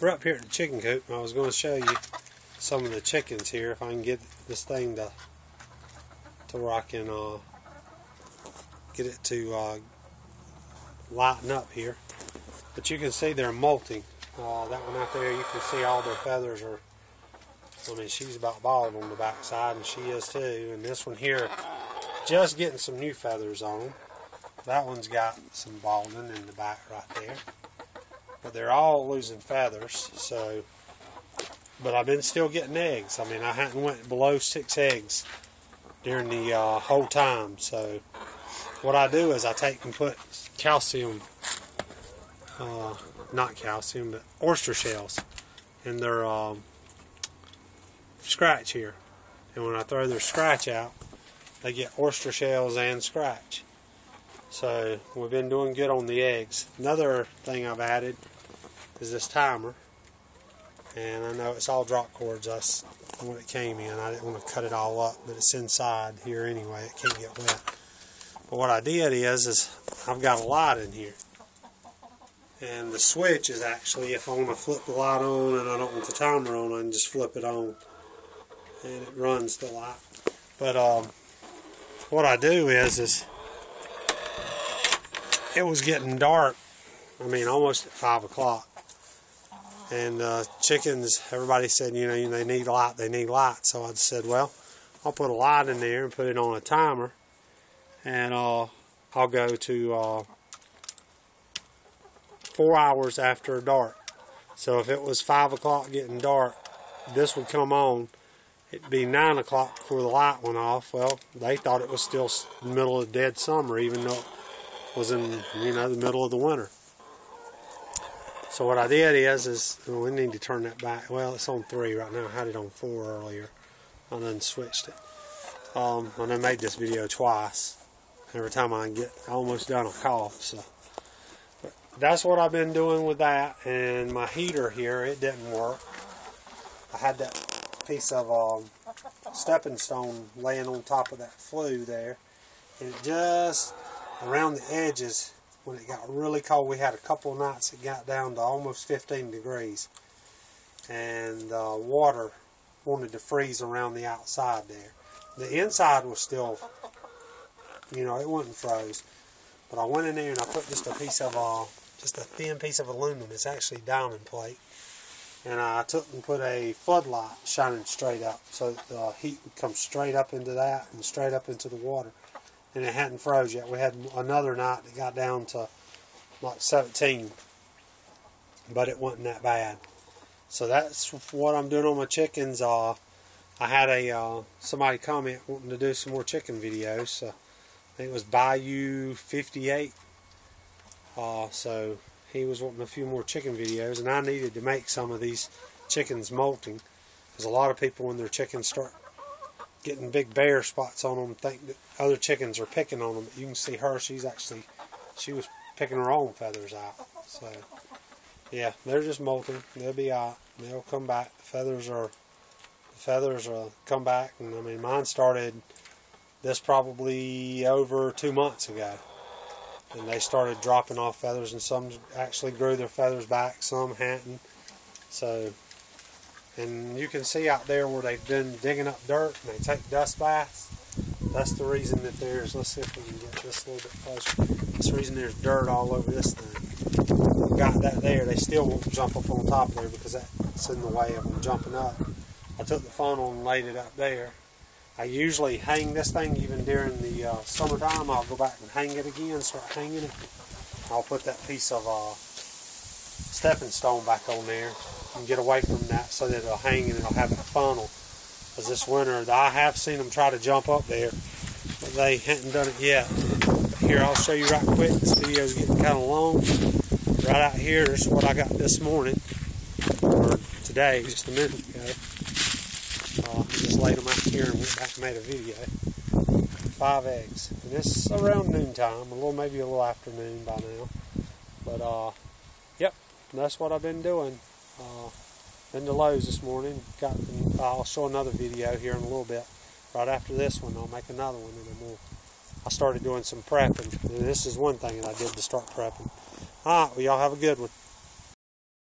We're up here at the chicken coop, and I was going to show you some of the chickens here, if I can get this thing to where I can get it to lighten up here. But you can see they're molting. That one out there, you can see all their feathers are, I mean, she's about bald on the back side, and she is too. And this one here, just getting some new feathers on. That one's got some balding in the back right there. But they're all losing feathers, so, but I've been still getting eggs. I mean, I hadn't went below 6 eggs during the whole time. So what I do is I take and put calcium, not calcium, but oyster shells in their scratch here. And when I throw their scratch out, they get oyster shells and scratch. So we've been doing good on the eggs. Another thing I've added is this timer, and I know it's all drop cords. That's when it came in. I didn't want to cut it all up, but it's inside here anyway. It can't get wet. But what I did is I've got a light in here, and the switch is actually, if I want to flip the light on and I don't want the timer on, I can just flip it on and it runs the light. But what I do is it was getting dark, I mean almost at 5 o'clock. And chickens, everybody said, you know, they need light, they need light. So I said, well, I'll put a light in there and put it on a timer. And I'll go to 4 hours after dark. So if it was 5 o'clock getting dark, this would come on. It'd be 9 o'clock before the light went off. Well, they thought it was still the middle of dead summer, even though it was in, you know, the middle of the winter. So what I did is we need to turn that back. Well, it's on 3 right now. I had it on 4 earlier. I then switched it. I done made this video twice. Every time I get almost done, I cough. So, but that's what I've been doing with that. And my heater here, it didn't work. I had that piece of stepping stone laying on top of that flue there, and it just around the edges. When it got really cold, we had a couple of nights it got down to almost 15 degrees. And water wanted to freeze around the outside there. The inside was still, you know, it wasn't froze. But I went in there and I put just a piece of, just a thin piece of aluminum. It's actually diamond plate. And I took and put a floodlight shining straight up. So the heat would come straight up into that and straight up into the water. And it hadn't froze yet. We had another night that got down to like 17, but it wasn't that bad. So that's what I'm doing on my chickens. I had somebody comment wanting to do some more chicken videos. So I think it was Bayou 58. So he was wanting a few more chicken videos, and I needed to make some of these chickens molting, because a lot of people, when their chickens start getting big bare spots on them, think that other chickens are picking on them. But you can see her, she was picking her own feathers out. So yeah, they're just molting. They'll be out. They'll come back. The feathers will come back. And I mean, mine started this probably over 2 months ago, and they started dropping off feathers, and some actually grew their feathers back, some hadn't. So, and you can see out there where they've been digging up dirt and they take dust baths. That's the reason that there's, let's see if we can get this a little bit closer. That's the reason there's dirt all over this thing. Got that there. They still won't jump up on top there because that's in the way of them jumping up. I took the funnel and laid it up there. I usually hang this thing even during the summertime. I'll go back and hang it again, start hanging it. I'll put that piece of stepping stone back on there and get away from that so that it'll hang and it'll have that funnel. Because this winter, I have seen them try to jump up there, but they hadn't done it yet. Here, I'll show you right quick. This video is getting kind of long. Right out here is what I got this morning, or today, just a minute ago. I just laid them out here and went back and made a video. 5 eggs. And it's around noontime, maybe a little afternoon by now. But, yep, that's what I've been doing. Been to Lowe's this morning. I'll show another video here in a little bit. Right after this one, I'll make another one, and I started doing some prepping. And this is one thing that I did to start prepping. Alright, well, y'all have a good one.